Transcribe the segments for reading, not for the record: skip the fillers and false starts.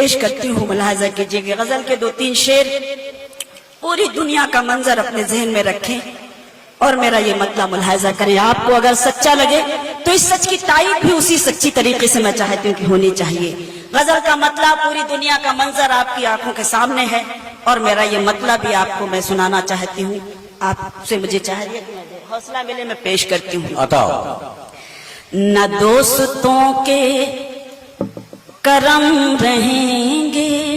پیش کرتی ہوں، ملاحظہ کیجئے کہ غزل کے 2-3 شعر پوری دنیا کا منظر اپنے ذہن میں رکھیں اور میرا یہ مطلب ملاحظہ کریں. آپ کو اگر سچا لگے تو اس سچ کی تائید بھی اسی سچی طریقے سے میں چاہتی ہوں کہ ہونی چاہیے. غزل کا مطلب پوری دنیا کا منظر آپ کی آنکھوں کے سامنے ہے اور میرا یہ مطلب بھی آپ کو میں سنانا چاہتی ہوں. آپ سے مجھے چاہیے حوصلہ ملے، میں پیش کرتی ہوں. نہ دوستوں کے کرم رہیں گے،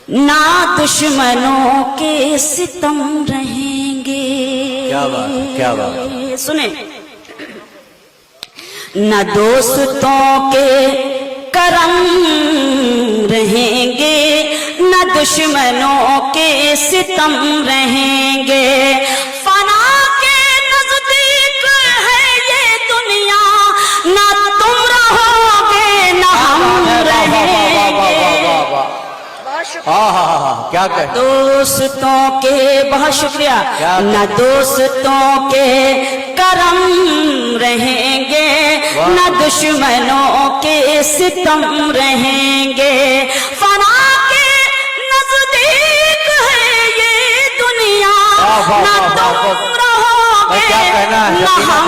نہ دشمنوں کے ستم رہیں گے. کیا بات سنیں. نہ دوستوں کے کرم رہیں گے، نہ دشمنوں کے ستم رہیں گے. فنا کے نزدیک ہے یہ دنیا، نہ تم رہو گے نہ ہم رہیں گے. کیا کہ دوستوں کے بہت شکریہ. نہ دوستوں کے کرم رہیں گے، نہ دشمنوں کے ستم رہیں گے. فنا کے نزدیک ہے یہ دنیا، نہ تم رہو گے نہ ہم،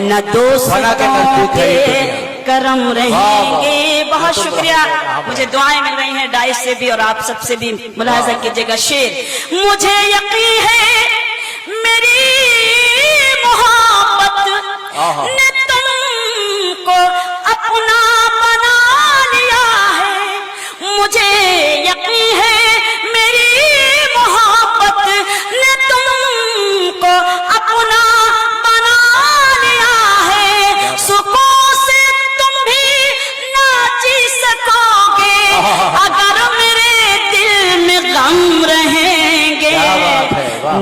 نہ دوستوں کے کرم رہیں گے. بہت شکریہ. مجھے دعائیں مل رہی ہیں ڈائس سے بھی اور آپ سب سے بھی. ملاحظہ کیجئے گا شعر. مجھے یقین ہے میری محبت نے تم کو اپنا بنا لیا ہے. مجھے یقین ہے میری محبت نے تم کو اپنا بنا لیا ہے. سکون سے تم بھی نہ جی سکو گے اگر میرے دل میں غم رہیں گے.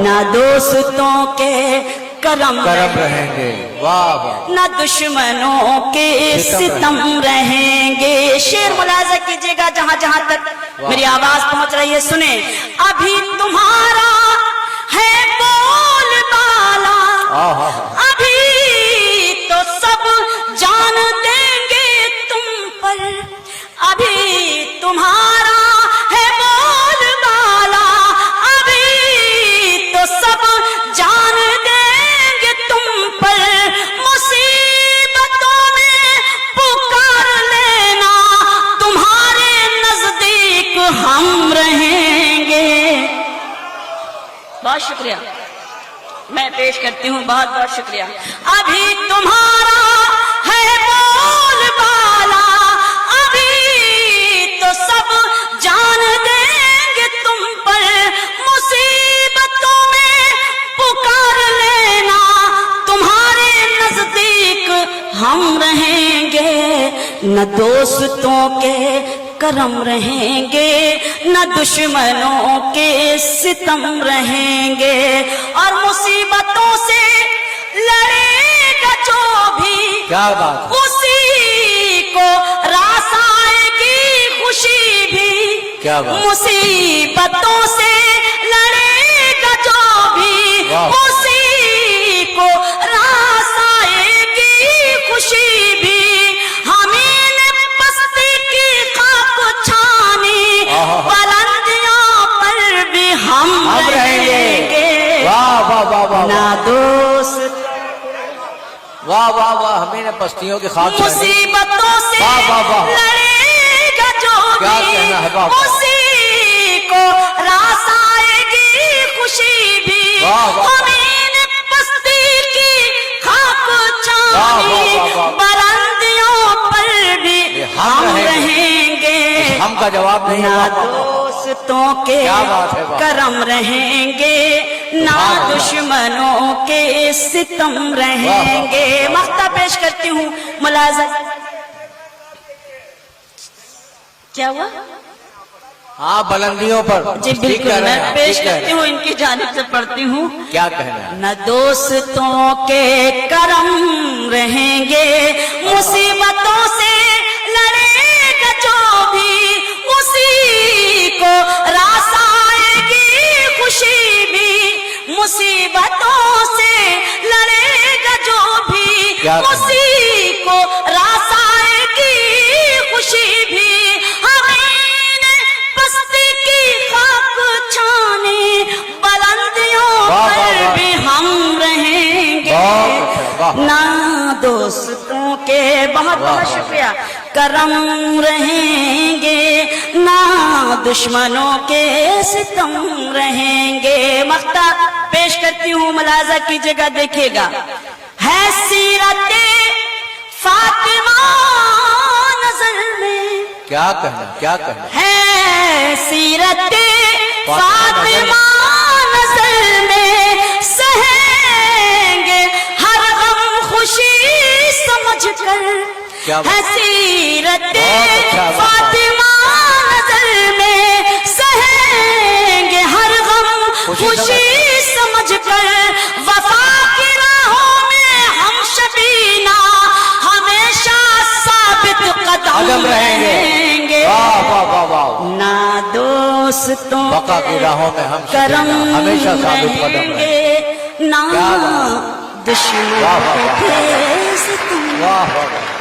نہ دوستوں کے کرم رہیں گے، نہ دشمنوں کے ستم رہیں گے. شعر ملاحظہ کیجئے گا جہاں جہاں تک میری آواز پہنچ رہی ہے. سنیں. ابھی تمہارا ہے بول بالا، ابھی تو سب جان دیں گے تم پر. ابھی تمہارا ہے بول بالا، ابھی تو سب جان دیں گے تم پر. مصیبتوں میں پکار لینا، تمہارے نزدیک ہم رہیں گے. بہت شکریہ. میں پیش کرتی ہوں. بہت بہت شکریہ. ابھی تمہارا ہے بول بالا، ابھی تو سب جان دیں گے تم پر. مصیبتوں میں پکار لینا، تمہارے نزدیک ہم رہیں گے. نہ دوستوں کے کرم رہیں گے، نہ دشمنوں کے ستم رہیں گے. اور مصیبتوں سے لڑے گا جو بھی، کیا بات اسی کو راس آئے گی خوشی بھی. کیا بات مصیبتوں سے لڑے گا جو بھی، اسی کو راس آئے گی خوشی بھی. ہمیں نے پستی کی خاک چھانی، بلندیوں پر بھی ہم رہیں گے. نہ دوست ہمیں نے پستیوں کی خاک مصیبتوں سے لڑے گا جو بھی، اسی کو راس آئے گی خوشی بھی. ہمیں نے پستی کی خاک چھانی، بلندیوں پر بھی ہم رہیں گے. ہم کا جواب نہیں. نہ دوستوں کے کرم رہیں گے، نہ دشمنوں کے ستم رہیں گے. مقطع پیش کرتی ہوں. ملاحظہ کیا ہوا؟ ہاں بلندیوں پر. جی بالکل میں پیش کرتی ہوں، ان کی جانب سے پڑھتی ہوں. کیا کہنا؟ نہ دوستوں کے کرم رہیں گے، مصیبتوں سے لڑے گا جو بھی، اسی کو راس آئے گی خوشی بھی. مصیبتوں سے لڑے گا جو بھی، اسی کو راس آئے گی خوشی واہ۔ نہ دوستوں کے بہت واہ، بہت واہ۔ شکریہ کرم رہیں گے، نہ دشمنوں کے ستم رہیں گے۔ مقطع پیش کرتی ہوں، ملاحظہ کیجئے گا، دیکھیے گا۔ ہے سیرت فاطمہ نظر میں، کیا کہنا کیا کہنا، ہے سیرت فاطمہ نظر میں، سہیں گے ہر غم خوشی سمجھ کر۔ کیا بات، ہے سیرت بہت اچھا بات۔ فاطمہ نظر میں، سہیں گے ہر غم خوشی سمجھ کر۔ وفا کی راہوں میں ہم شبینہ ہمیشہ ثابت قدم رہیں گے۔ واہ واہ واہ واہ، نہ دوستوں بقا کی راہوں میں ہم کرم شبینہ ہمیشہ ثابت قدم رہیں رہیں گے، نہ کیا بات۔ دشمنوں واہ واہ واہ۔ کے ستم واہ واہ واہ۔